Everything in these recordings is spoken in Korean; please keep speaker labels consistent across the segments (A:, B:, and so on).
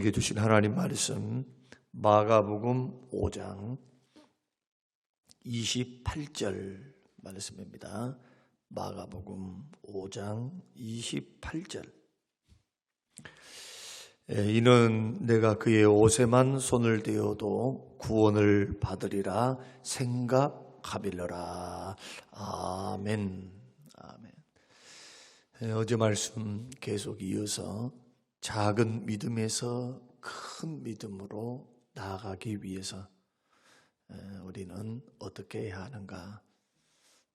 A: 우리에게 주신 하나님 말씀 마가복음 5장 28절 말씀입니다. 마가복음 5장 28절. 이는 내가 그의 옷에만 손을 대어도 구원을 받으리라 생각하빌러라. 아멘. 아멘. 어제 말씀 계속 이어서 작은 믿음에서 큰 믿음으로 나아가기 위해서 우리는 어떻게 해야 하는가?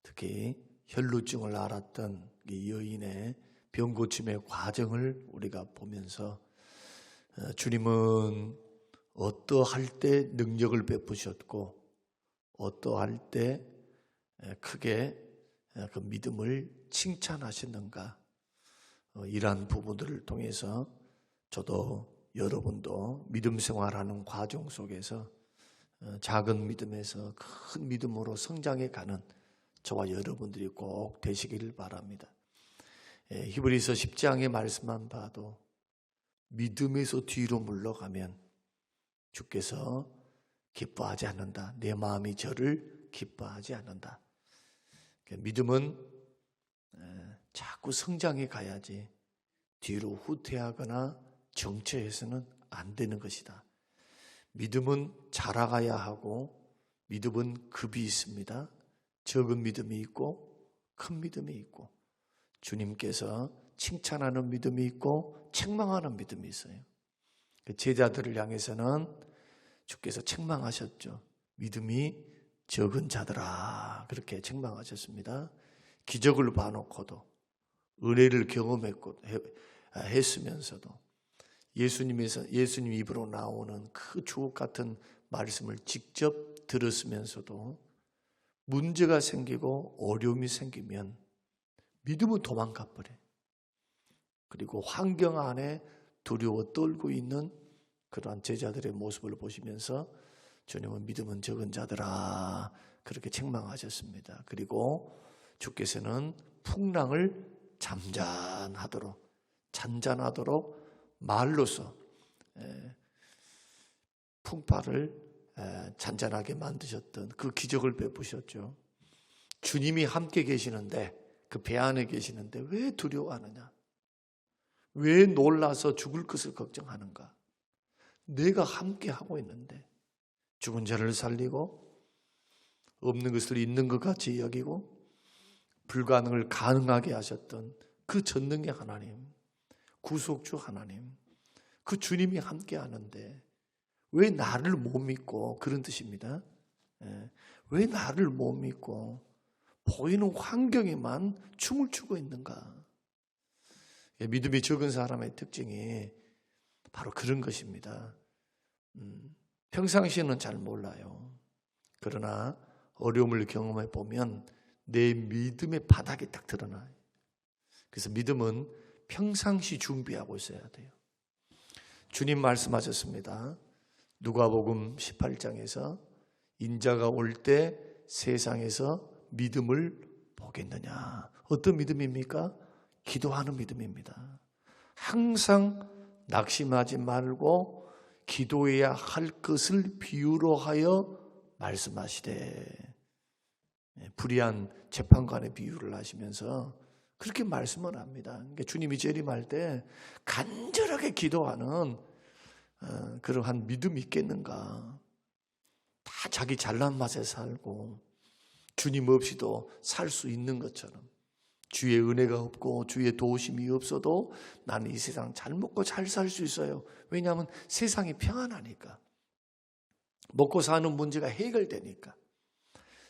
A: 특히 혈루증을 앓았던 이 여인의 병 고침의 과정을 우리가 보면서 주님은 어떠할 때 능력을 베푸셨고 어떠할 때 크게 그 믿음을 칭찬하셨는가? 이러한 부분들을 통해서 저도 여러분도 믿음 생활하는 과정 속에서 작은 믿음에서 큰 믿음으로 성장해 가는 저와 여러분들이 꼭 되시길 바랍니다. 히브리서 10장의 말씀만 봐도 믿음에서 뒤로 물러가면 주께서 기뻐하지 않는다. 내 마음이 저를 기뻐하지 않는다. 믿음은 자꾸 성장해 가야지 뒤로 후퇴하거나 정체해서는 안 되는 것이다. 믿음은 자라가야 하고 믿음은 급이 있습니다. 적은 믿음이 있고 큰 믿음이 있고 주님께서 칭찬하는 믿음이 있고 책망하는 믿음이 있어요. 제자들을 향해서는 주께서 책망하셨죠. 믿음이 적은 자들아 그렇게 책망하셨습니다. 기적을 봐놓고도 은혜를 경험했으면서도 예수님 입으로 나오는 그 주옥 같은 말씀을 직접 들었으면서도 문제가 생기고 어려움이 생기면 믿음은 도망가 버려요. 그리고 환경 안에 두려워 떨고 있는 그러한 제자들의 모습을 보시면서 주님은 믿음은 적은 자들아 그렇게 책망하셨습니다. 그리고 주께서는 풍랑을 잔잔하도록 말로서 풍파를 잔잔하게 만드셨던 그 기적을 베푸셨죠. 주님이 함께 계시는데 그 배 안에 계시는데 왜 두려워하느냐? 왜 놀라서 죽을 것을 걱정하는가? 내가 함께 하고 있는데 죽은 자를 살리고 없는 것을 있는 것 같이 여기고 불가능을 가능하게 하셨던 그 전능의 하나님, 구속주 하나님, 그 주님이 함께 하는데 왜 나를 못 믿고, 그런 뜻입니다. 왜 나를 못 믿고 보이는 환경에만 춤을 추고 있는가? 믿음이 적은 사람의 특징이 바로 그런 것입니다. 평상시에는 잘 몰라요. 그러나 어려움을 경험해 보면 내 믿음의 바닥이 딱 드러나요. 그래서 믿음은 평상시 준비하고 있어야 돼요. 주님 말씀하셨습니다. 누가복음 18장에서 인자가 올 때 세상에서 믿음을 보겠느냐. 어떤 믿음입니까? 기도하는 믿음입니다. 항상 낙심하지 말고 기도해야 할 것을 비유로 하여 말씀하시되, 불의한 재판관의 비유를 하시면서 그렇게 말씀을 합니다. 그러니까 주님이 재림할 때 간절하게 기도하는 그러한 믿음이 있겠는가? 다 자기 잘난 맛에 살고 주님 없이도 살 수 있는 것처럼, 주의 은혜가 없고 주의 도우심이 없어도 나는 이 세상 잘 먹고 잘 살 수 있어요. 왜냐하면 세상이 평안하니까, 먹고 사는 문제가 해결되니까.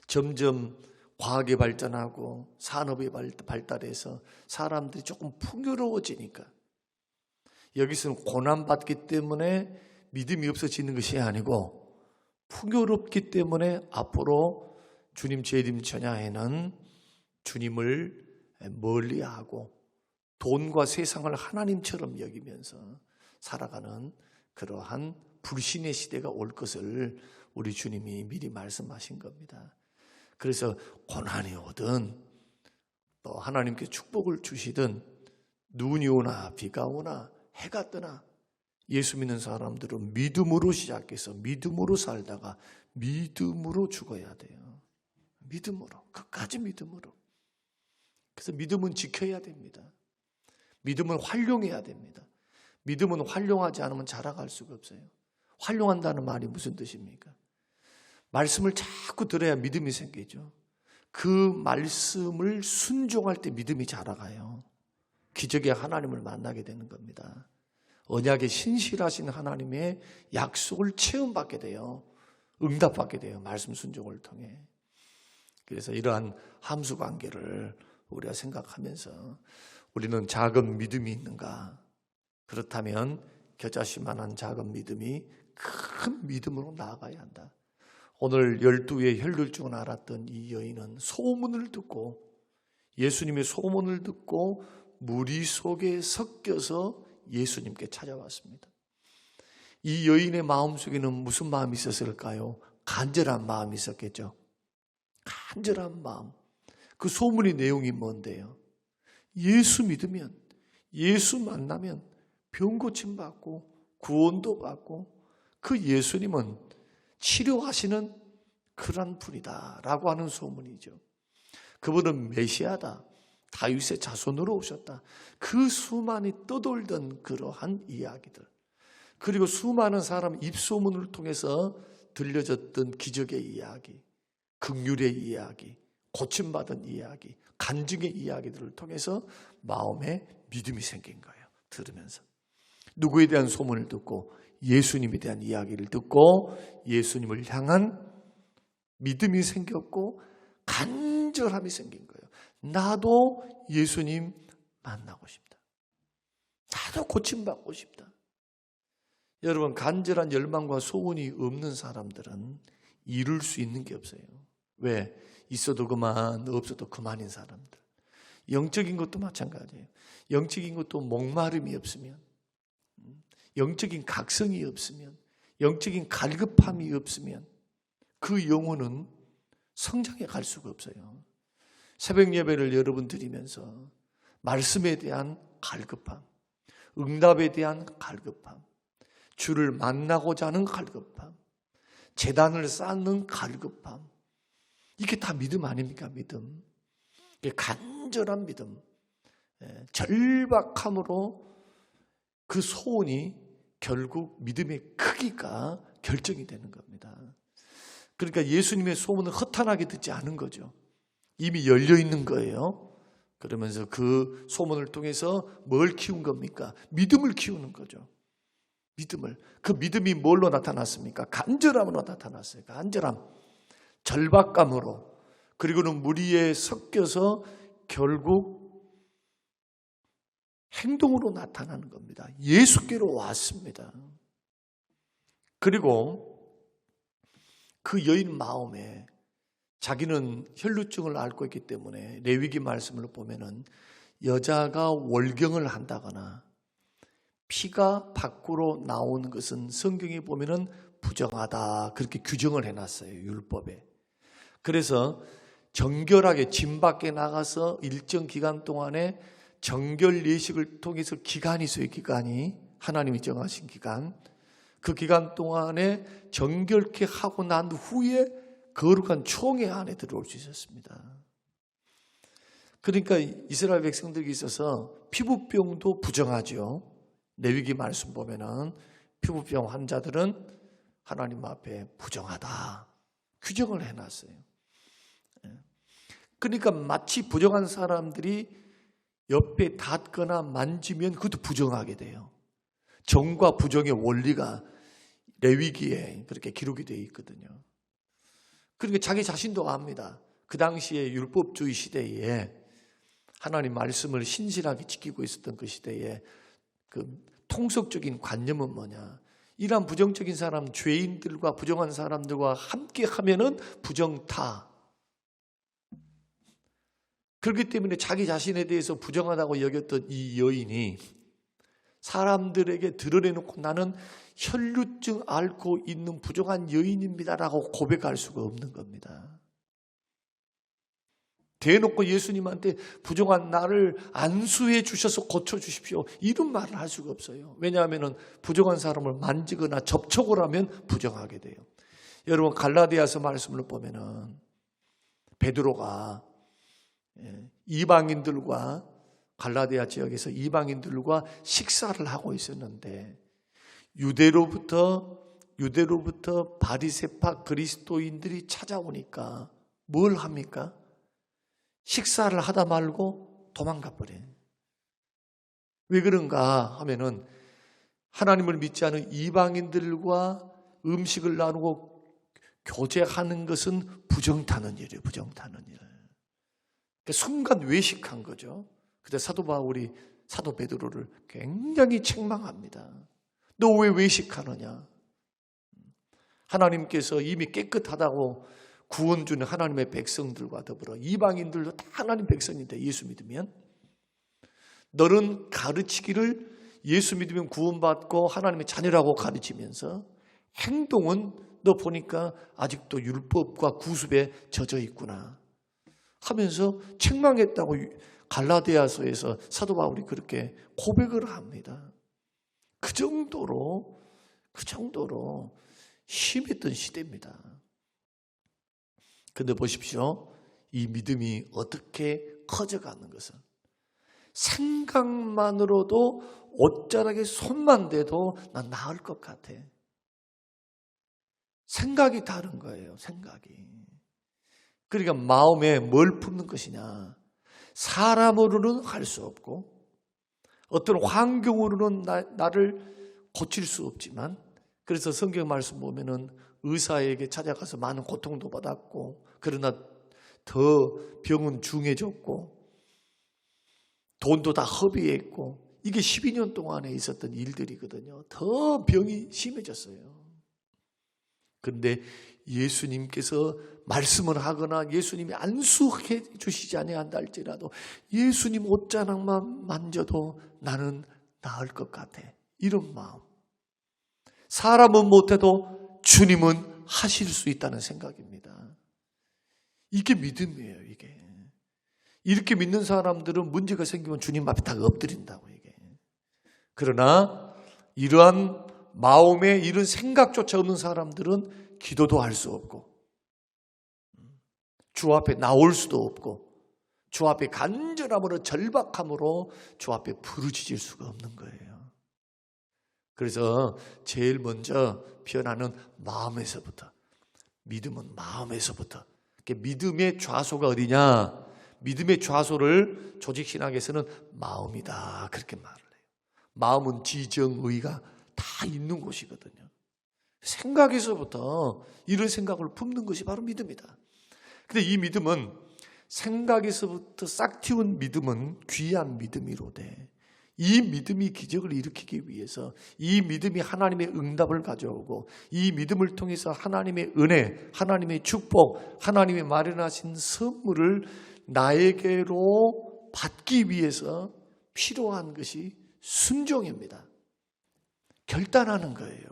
A: 점점 과학이 발전하고 산업이 발달해서 사람들이 조금 풍요로워지니까, 여기서는 고난받기 때문에 믿음이 없어지는 것이 아니고 풍요롭기 때문에 앞으로 주님 재림 전야에는 주님을 멀리하고 돈과 세상을 하나님처럼 여기면서 살아가는 그러한 불신의 시대가 올 것을 우리 주님이 미리 말씀하신 겁니다. 그래서 고난이 오든 또 하나님께 축복을 주시든 눈이 오나 비가 오나 해가 뜨나 예수 믿는 사람들은 믿음으로 시작해서 믿음으로 살다가 믿음으로 죽어야 돼요. 믿음으로, 끝까지 믿음으로. 그래서 믿음은 지켜야 됩니다. 믿음은 활용해야 됩니다. 믿음은 활용하지 않으면 자라갈 수가 없어요. 활용한다는 말이 무슨 뜻입니까? 말씀을 자꾸 들어야 믿음이 생기죠. 그 말씀을 순종할 때 믿음이 자라가요. 기적의 하나님을 만나게 되는 겁니다. 언약에 신실하신 하나님의 약속을 체험받게 돼요. 응답받게 돼요. 말씀 순종을 통해. 그래서 이러한 함수 관계를 우리가 생각하면서 우리는 작은 믿음이 있는가? 그렇다면 겨자씨만한 작은 믿음이 큰 믿음으로 나아가야 한다. 오늘 12의 혈루증을 앓았던 이 여인은 소문을 듣고, 예수님의 소문을 듣고 무리 속에 섞여서 예수님께 찾아왔습니다. 이 여인의 마음속에는 무슨 마음이 있었을까요? 간절한 마음이 있었겠죠. 간절한 마음. 그 소문의 내용이 뭔데요? 예수 믿으면, 예수 만나면 병 고침 받고 구원도 받고 그 예수님은 치료하시는 그런 분이다 라고 하는 소문이죠. 그분은 메시아다, 다윗의 자손으로 오셨다. 그 수많이 떠돌던 그러한 이야기들, 그리고 수많은 사람 입소문을 통해서 들려졌던 기적의 이야기, 긍휼의 이야기, 고침받은 이야기, 간증의 이야기들을 통해서 마음에 믿음이 생긴 거예요. 들으면서 누구에 대한 소문을 듣고 예수님에 대한 이야기를 듣고 예수님을 향한 믿음이 생겼고 간절함이 생긴 거예요. 나도 예수님 만나고 싶다. 나도 고침받고 싶다. 여러분, 간절한 열망과 소원이 없는 사람들은 이룰 수 있는 게 없어요. 왜? 있어도 그만, 없어도 그만인 사람들. 영적인 것도 마찬가지예요. 영적인 것도 목마름이 없으면, 영적인 각성이 없으면, 영적인 갈급함이 없으면 그 영혼은 성장해 갈 수가 없어요. 새벽 예배를 여러분 드리면서 말씀에 대한 갈급함, 응답에 대한 갈급함, 주를 만나고자 하는 갈급함, 제단을 쌓는 갈급함, 이게 다 믿음 아닙니까? 믿음. 간절한 믿음, 절박함으로 그 소원이 결국 믿음의 크기가 결정이 되는 겁니다. 그러니까 예수님의 소문을 허탄하게 듣지 않은 거죠. 이미 열려 있는 거예요. 그러면서 그 소문을 통해서 뭘 키운 겁니까? 믿음을 키우는 거죠. 믿음을. 그 믿음이 뭘로 나타났습니까? 간절함으로 나타났어요. 간절함, 절박감으로. 그리고는 무리에 섞여서 결국 행동으로 나타나는 겁니다. 예수께로 왔습니다. 그리고 그 여인 마음에 자기는 혈루증을 앓고 있기 때문에 레위기 말씀을 보면은 여자가 월경을 한다거나 피가 밖으로 나오는 것은 성경에 보면은 부정하다, 그렇게 규정을 해놨어요. 율법에. 그래서 정결하게 진 밖에 나가서 일정 기간 동안에 정결 예식을 통해서 기간이 있어요. 기간이 하나님이 정하신 기간. 그 기간 동안에 정결케 하고 난 후에 거룩한 총회 안에 들어올 수 있었습니다. 그러니까 이스라엘 백성들에게 있어서 피부병도 부정하죠. 레위기 말씀 보면은 피부병 환자들은 하나님 앞에 부정하다, 규정을 해놨어요. 그러니까 마치 부정한 사람들이 옆에 닿거나 만지면 그것도 부정하게 돼요. 정과 부정의 원리가 레위기에 그렇게 기록이 되어 있거든요. 그러니까 자기 자신도 압니다. 그 당시에 율법주의 시대에 하나님 말씀을 신실하게 지키고 있었던 그 시대에 그 통속적인 관념은 뭐냐? 이러한 부정적인 사람, 죄인들과 부정한 사람들과 함께 하면은 부정타. 그렇기 때문에 자기 자신에 대해서 부정하다고 여겼던 이 여인이 사람들에게 드러내놓고 나는 혈루증 앓고 있는 부정한 여인입니다라고 고백할 수가 없는 겁니다. 대놓고 예수님한테 부정한 나를 안수해 주셔서 고쳐주십시오, 이런 말을 할 수가 없어요. 왜냐하면 부정한 사람을 만지거나 접촉을 하면 부정하게 돼요. 여러분, 갈라디아서 말씀을 보면은 베드로가 이방인들과, 갈라디아 지역에서 이방인들과 식사를 하고 있었는데 유대로부터 바리새파 그리스도인들이 찾아오니까 뭘 합니까? 식사를 하다 말고 도망가 버려요. 왜 그런가 하면은 하나님을 믿지 않은 이방인들과 음식을 나누고 교제하는 것은 부정타는 일이에요. 부정타는 일. 그러니까 순간 외식한 거죠. 그때 사도 바울이 사도 베드로를 굉장히 책망합니다. 너 왜 외식하느냐? 하나님께서 이미 깨끗하다고 구원 주는 하나님의 백성들과 더불어 이방인들도 다 하나님 백성인데, 예수 믿으면 너는 가르치기를 예수 믿으면 구원받고 하나님의 자녀라고 가르치면서 행동은 너 보니까 아직도 율법과 구습에 젖어 있구나 하면서 책망했다고 갈라디아서에서 사도 바울이 그렇게 고백을 합니다. 그 정도로 심했던 시대입니다. 근데 보십시오. 이 믿음이 어떻게 커져가는 것은 생각만으로도 옷자락에 손만 대도 난 나을 것 같아. 생각이 다른 거예요. 생각이. 그러니까 마음에 뭘 품는 것이냐. 사람으로는 할 수 없고 어떤 환경으로는 나를 고칠 수 없지만, 그래서 성경 말씀 보면은 의사에게 찾아가서 많은 고통도 받았고, 그러나 더 병은 중해졌고 돈도 다 허비했고, 이게 12년 동안에 있었던 일들이거든요. 더 병이 심해졌어요. 그런데 예수님께서 말씀을 하거나 예수님이 안수해 주시지 아니한다 할지라도 예수님 옷자락만 만져도 나는 나을 것 같아, 이런 마음. 사람은 못해도 주님은 하실 수 있다는 생각입니다. 이게 믿음이에요. 이게 이렇게 믿는 사람들은 문제가 생기면 주님 앞에 다 엎드린다고. 이게. 그러나 이러한 마음에 이런 생각조차 없는 사람들은 기도도 할 수 없고 주 앞에 나올 수도 없고 주 앞에 간절함으로 절박함으로 주 앞에 부르짖을 수가 없는 거예요. 그래서 제일 먼저 변하는 마음에서부터, 믿음은 마음에서부터. 믿음의 좌소가 어디냐? 믿음의 좌소를 조직신학에서는 마음이다, 그렇게 말을 해요. 마음은 지정의가 다 있는 곳이거든요. 생각에서부터 이런 생각을 품는 것이 바로 믿음이다. 근데 이 믿음은, 생각에서부터 싹 틔운 믿음은 귀한 믿음이로되, 이 믿음이 기적을 일으키기 위해서, 이 믿음이 하나님의 응답을 가져오고, 이 믿음을 통해서 하나님의 은혜, 하나님의 축복, 하나님의 마련하신 선물을 나에게로 받기 위해서 필요한 것이 순종입니다. 결단하는 거예요.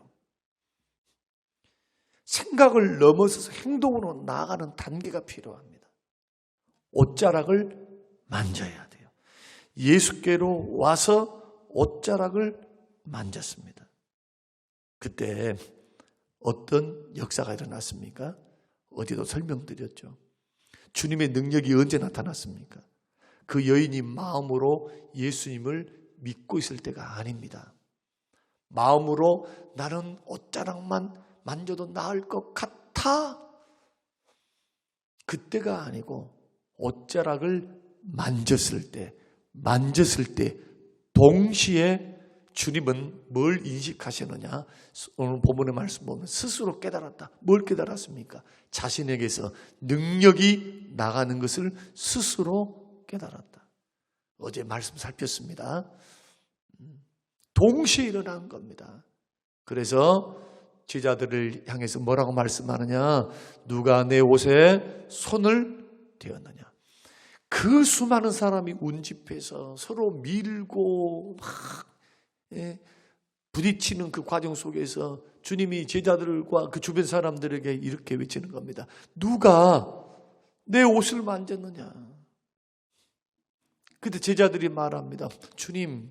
A: 생각을 넘어서서 행동으로 나아가는 단계가 필요합니다. 옷자락을 만져야 돼요. 예수께로 와서 옷자락을 만졌습니다. 그때 어떤 역사가 일어났습니까? 어디도 설명드렸죠. 주님의 능력이 언제 나타났습니까? 그 여인이 마음으로 예수님을 믿고 있을 때가 아닙니다. 마음으로 나는 옷자락만 만져도 나을 것 같아, 그때가 아니고 옷자락을 만졌을 때 동시에 주님은 뭘 인식하시느냐? 오늘 본문의 말씀 보면 스스로 깨달았다. 뭘 깨달았습니까? 자신에게서 능력이 나가는 것을 스스로 깨달았다. 어제 말씀 살폈습니다. 동시에 일어난 겁니다. 그래서 제자들을 향해서 뭐라고 말씀하느냐? 누가 내 옷에 손을 대었느냐? 그 수많은 사람이 운집해서 서로 밀고 막 부딪히는 그 과정 속에서 주님이 제자들과 그 주변 사람들에게 이렇게 외치는 겁니다. 누가 내 옷을 만졌느냐? 그때 제자들이 말합니다. 주님,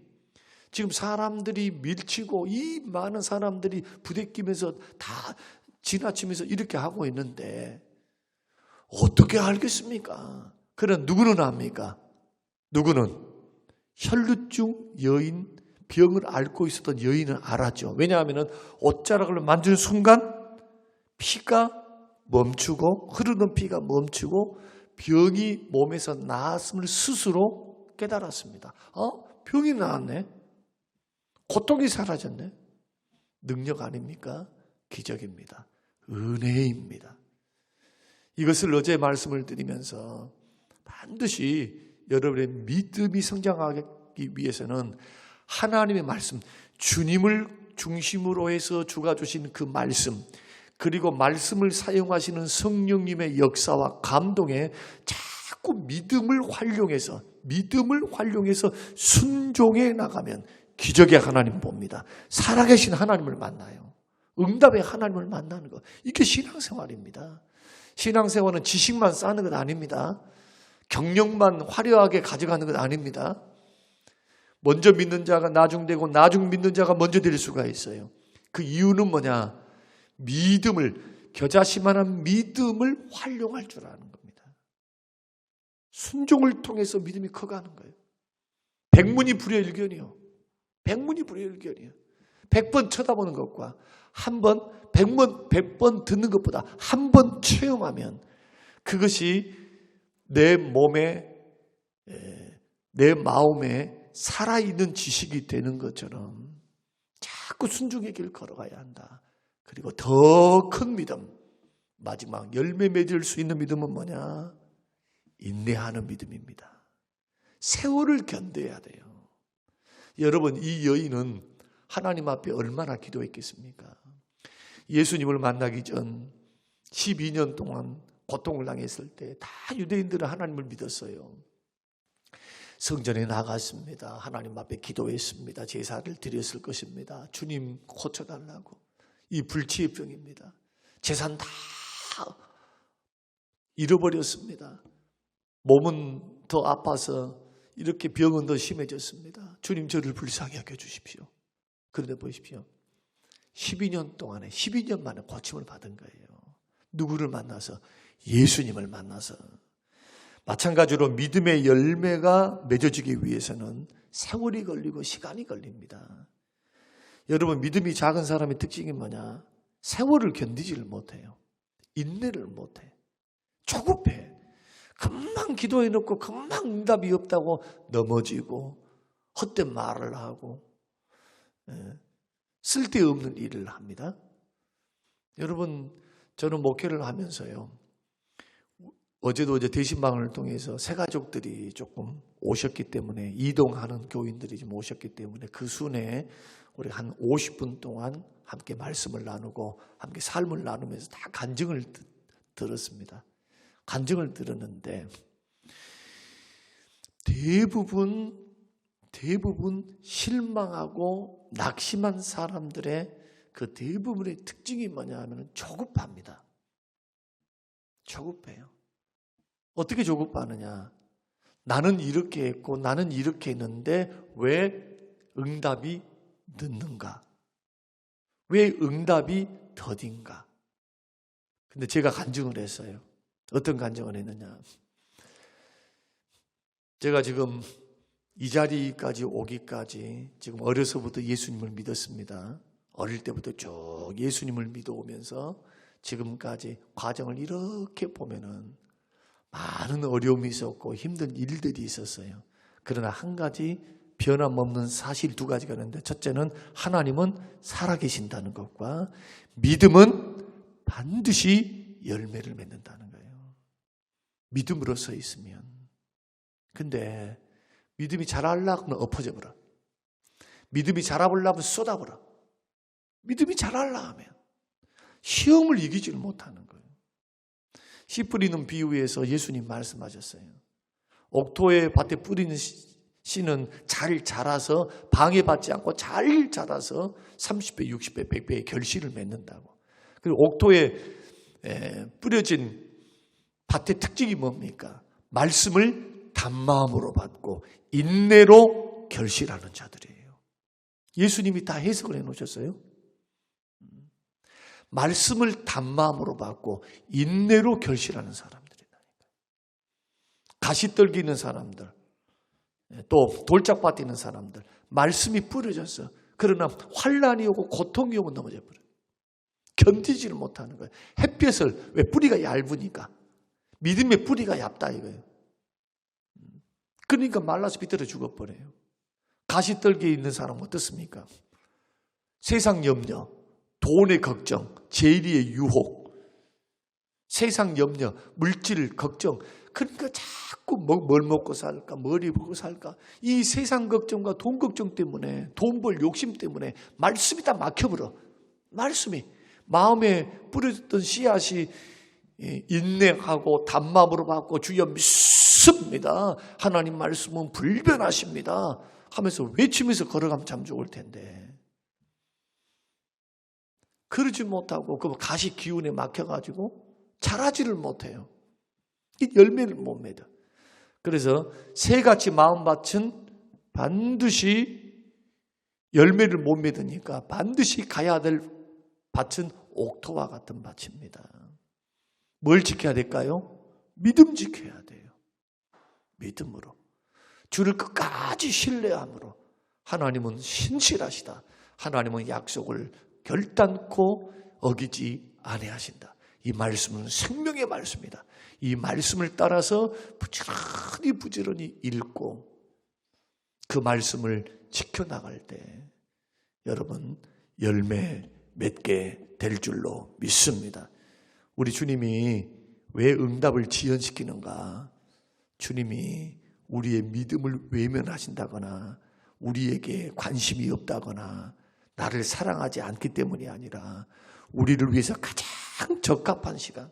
A: 지금 사람들이 밀치고 이 많은 사람들이 부대끼면서 다 지나치면서 이렇게 하고 있는데 어떻게 알겠습니까? 그러나 누구는 압니까? 누구는? 혈루증 여인, 병을 앓고 있었던 여인은 알았죠. 왜냐하면 옷자락을 만지는 순간 피가 멈추고 흐르는 피가 멈추고 병이 몸에서 나았음을 스스로 깨달았습니다. 병이 나았네. 고통이 사라졌네. 능력 아닙니까? 기적입니다. 은혜입니다. 이것을 어제 말씀을 드리면서 반드시 여러분의 믿음이 성장하기 위해서는 하나님의 말씀, 주님을 중심으로 해서 주가 주신 그 말씀, 그리고 말씀을 사용하시는 성령님의 역사와 감동에 자꾸 믿음을 활용해서 순종해 나가면 기적의 하나님 봅니다. 살아계신 하나님을 만나요. 응답의 하나님을 만나는 것. 이게 신앙생활입니다. 신앙생활은 지식만 쌓는 것 아닙니다. 경력만 화려하게 가져가는 것 아닙니다. 먼저 믿는 자가 나중되고 나중 믿는 자가 먼저 될 수가 있어요. 그 이유는 뭐냐? 믿음을, 겨자씨만한 믿음을 활용할 줄 아는 겁니다. 순종을 통해서 믿음이 커가는 거예요. 백문이 불여일견이요. 백문이 불여일견이에요. 100번 쳐다보는 것과 한 번, 100번 듣는 것보다 한 번 체험하면 그것이 내 몸에, 내 마음에 살아있는 지식이 되는 것처럼 자꾸 순종의 길을 걸어가야 한다. 그리고 더 큰 믿음, 마지막 열매 맺을 수 있는 믿음은 뭐냐? 인내하는 믿음입니다. 세월을 견뎌야 돼요. 여러분, 이 여인은 하나님 앞에 얼마나 기도했겠습니까? 예수님을 만나기 전 12년 동안 고통을 당했을 때 다 유대인들은 하나님을 믿었어요. 성전에 나갔습니다. 하나님 앞에 기도했습니다. 제사를 드렸을 것입니다. 주님 고쳐달라고. 이 불치의 병입니다. 재산 다 잃어버렸습니다. 몸은 더 아파서 이렇게 병은 더 심해졌습니다. 주님 저를 불쌍히 여겨주십시오. 그런데 보십시오. 12년 만에 고침을 받은 거예요. 누구를 만나서? 예수님을 만나서. 마찬가지로 믿음의 열매가 맺어지기 위해서는 세월이 걸리고 시간이 걸립니다. 여러분, 믿음이 작은 사람의 특징이 뭐냐? 세월을 견디지를 못해요. 인내를 못해. 조급해. 금방 기도해놓고 금방 응답이 없다고 넘어지고 헛된 말을 하고 쓸데없는 일을 합니다. 여러분, 저는 목회를 하면서요, 어제도 대신방을 통해서 새 가족들이 조금 오셨기 때문에, 이동하는 교인들이 좀 오셨기 때문에 그 순에 우리 한 50분 동안 함께 말씀을 나누고 함께 삶을 나누면서 다 간증을 들었습니다. 간증을 들었는데 대부분 실망하고 낙심한 사람들의 그 대부분의 특징이 뭐냐 하면 조급합니다. 조급해요. 어떻게 조급하느냐? 나는 이렇게 했고 나는 이렇게 했는데 왜 응답이 늦는가? 왜 응답이 더딘가? 근데 제가 간증을 했어요. 어떤 간증을 했느냐? 제가 지금 이 자리까지 오기까지 지금 어려서부터 예수님을 믿었습니다. 어릴 때부터 쭉 예수님을 믿어오면서 지금까지 과정을 이렇게 보면은 많은 어려움이 있었고 힘든 일들이 있었어요. 그러나 한 가지 변함없는 사실 두 가지가 있는데, 첫째는 하나님은 살아계신다는 것과 믿음은 반드시 열매를 맺는다는 거예요. 믿음으로 서 있으면. 근데 믿음이 자라려면 엎어져 버려. 믿음이 자라보려면 쏟아버려. 믿음이 자라려 하면 시험을 이기지를 못하는 거예요. 씨 뿌리는 비유에서 예수님 말씀하셨어요. 옥토의 밭에 뿌리는 씨는 잘 자라서 방해받지 않고 잘 자라서 30배, 60배, 100배의 결실을 맺는다고. 그리고 옥토에 뿌려진 밭의 특징이 뭡니까? 말씀을 단마음으로 받고 인내로 결실하는 자들이에요. 예수님이 다 해석을 해놓으셨어요. 말씀을 단마음으로 받고 인내로 결실하는 사람들이다. 가시떨기 있는 사람들, 또 돌짝밭 있는 사람들, 말씀이 뿌려졌어. 그러나 환란이 오고 고통이 오면 넘어져 버려요. 견디지를 못하는 거예요. 햇볕을, 왜 뿌리가 얇으니까. 믿음의 뿌리가 얇다 이거예요. 그러니까 말라서 비틀어 죽어버려요. 가시떨기에 있는 사람은 어떻습니까? 세상 염려, 돈의 걱정, 재리의 유혹, 세상 염려, 물질 걱정. 그러니까 자꾸 뭘 먹고 살까, 뭘 입고 살까. 이 세상 걱정과 돈 걱정 때문에, 돈 벌 욕심 때문에 말씀이 다 막혀버려. 말씀이. 마음에 뿌려졌던 씨앗이 인내하고 단마음으로 받고 주여 믿습니다. 하나님 말씀은 불변하십니다. 하면서 외치면서 걸어가면 참 좋을 텐데. 그러지 못하고 그 가시 기운에 막혀가지고 자라지를 못해요. 이 열매를 못 맺어. 그래서 새같이 마음밭은 반드시 열매를 못 맺으니까 반드시 가야 될 밭은 옥토와 같은 밭입니다. 뭘 지켜야 될까요? 믿음 지켜야 돼요. 믿음으로. 주를 끝까지 신뢰함으로. 하나님은 신실하시다. 하나님은 약속을 결단코 어기지 아니하신다. 이 말씀은 생명의 말씀이다. 이 말씀을 따라서 부지런히 읽고 그 말씀을 지켜나갈 때 여러분 열매 맺게 될 줄로 믿습니다. 우리 주님이 왜 응답을 지연시키는가? 주님이 우리의 믿음을 외면하신다거나 우리에게 관심이 없다거나 나를 사랑하지 않기 때문이 아니라 우리를 위해서 가장 적합한 시간,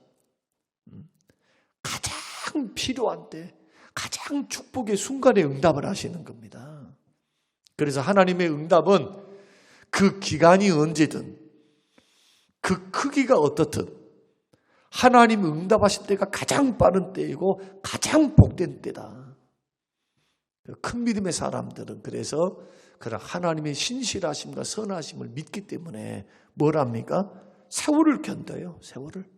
A: 가장 필요한 때, 가장 축복의 순간에 응답을 하시는 겁니다. 그래서 하나님의 응답은 그 기간이 언제든 그 크기가 어떻든 하나님 응답하실 때가 가장 빠른 때이고 가장 복된 때다. 큰 믿음의 사람들은 그래서 그런 하나님의 신실하심과 선하심을 믿기 때문에 뭘 합니까? 세월을 견뎌요. 세월을.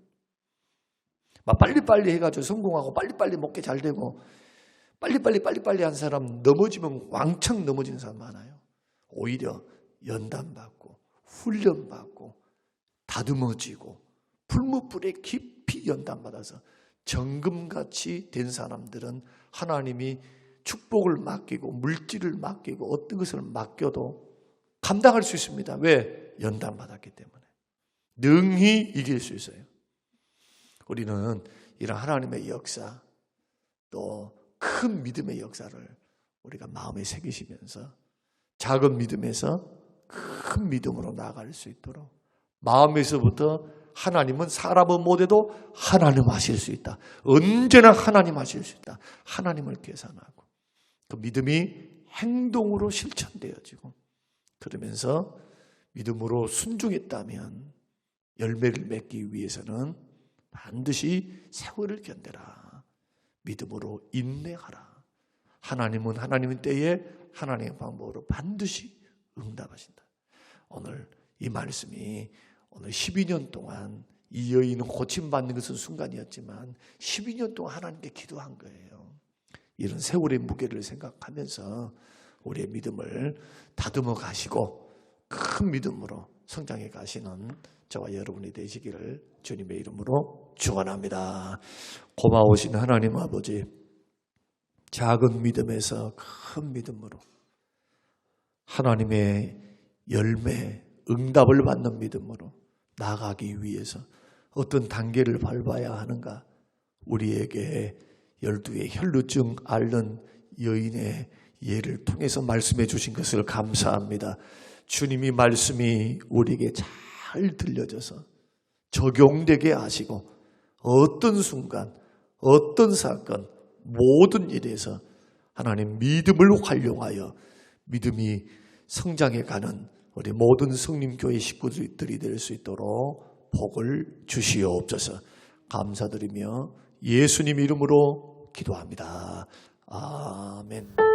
A: 막 빨리빨리 해가지고 성공하고 빨리빨리 먹게 잘 되고 빨리빨리 한 사람 넘어지면 왕창 넘어지는 사람 많아요. 오히려 연단받고 훈련받고 다듬어지고 풀무불에 깊이 연단받아서 정금같이 된 사람들은 하나님이 축복을 맡기고 물질을 맡기고 어떤 것을 맡겨도 감당할 수 있습니다. 왜? 연단받았기 때문에. 능히 이길 수 있어요. 우리는 이런 하나님의 역사 또 큰 믿음의 역사를 우리가 마음에 새기시면서 작은 믿음에서 큰 믿음으로 나아갈 수 있도록 마음에서부터 하나님은 사람은 못해도 하나님 하실 수 있다. 언제나 하나님 하실 수 있다. 하나님을 계산하고 그 믿음이 행동으로 실천되어지고 그러면서 믿음으로 순종했다면 열매를 맺기 위해서는 반드시 세월을 견뎌라. 믿음으로 인내하라. 하나님은 하나님의 때에 하나님의 방법으로 반드시 응답하신다. 오늘 이 말씀이 오늘 12년 동안 이 여인은 고침받는 것은 순간이었지만 12년 동안 하나님께 기도한 거예요. 이런 세월의 무게를 생각하면서 우리의 믿음을 다듬어 가시고 큰 믿음으로 성장해 가시는 저와 여러분이 되시기를 주님의 이름으로 축원합니다. 고마우신 하나님 아버지, 작은 믿음에서 큰 믿음으로 하나님의 열매, 응답을 받는 믿음으로 나아가기 위해서 어떤 단계를 밟아야 하는가? 우리에게 12의 혈루증 앓는 여인의 예를 통해서 말씀해 주신 것을 감사합니다. 주님이 말씀이 우리에게 잘 들려져서 적용되게 하시고 어떤 순간, 어떤 사건, 모든 일에서 하나님 믿음을 활용하여 믿음이 성장해가는 우리 모든 성림교회 식구들이 될 수 있도록 복을 주시옵소서. 감사드리며 예수님 이름으로 기도합니다. 아멘.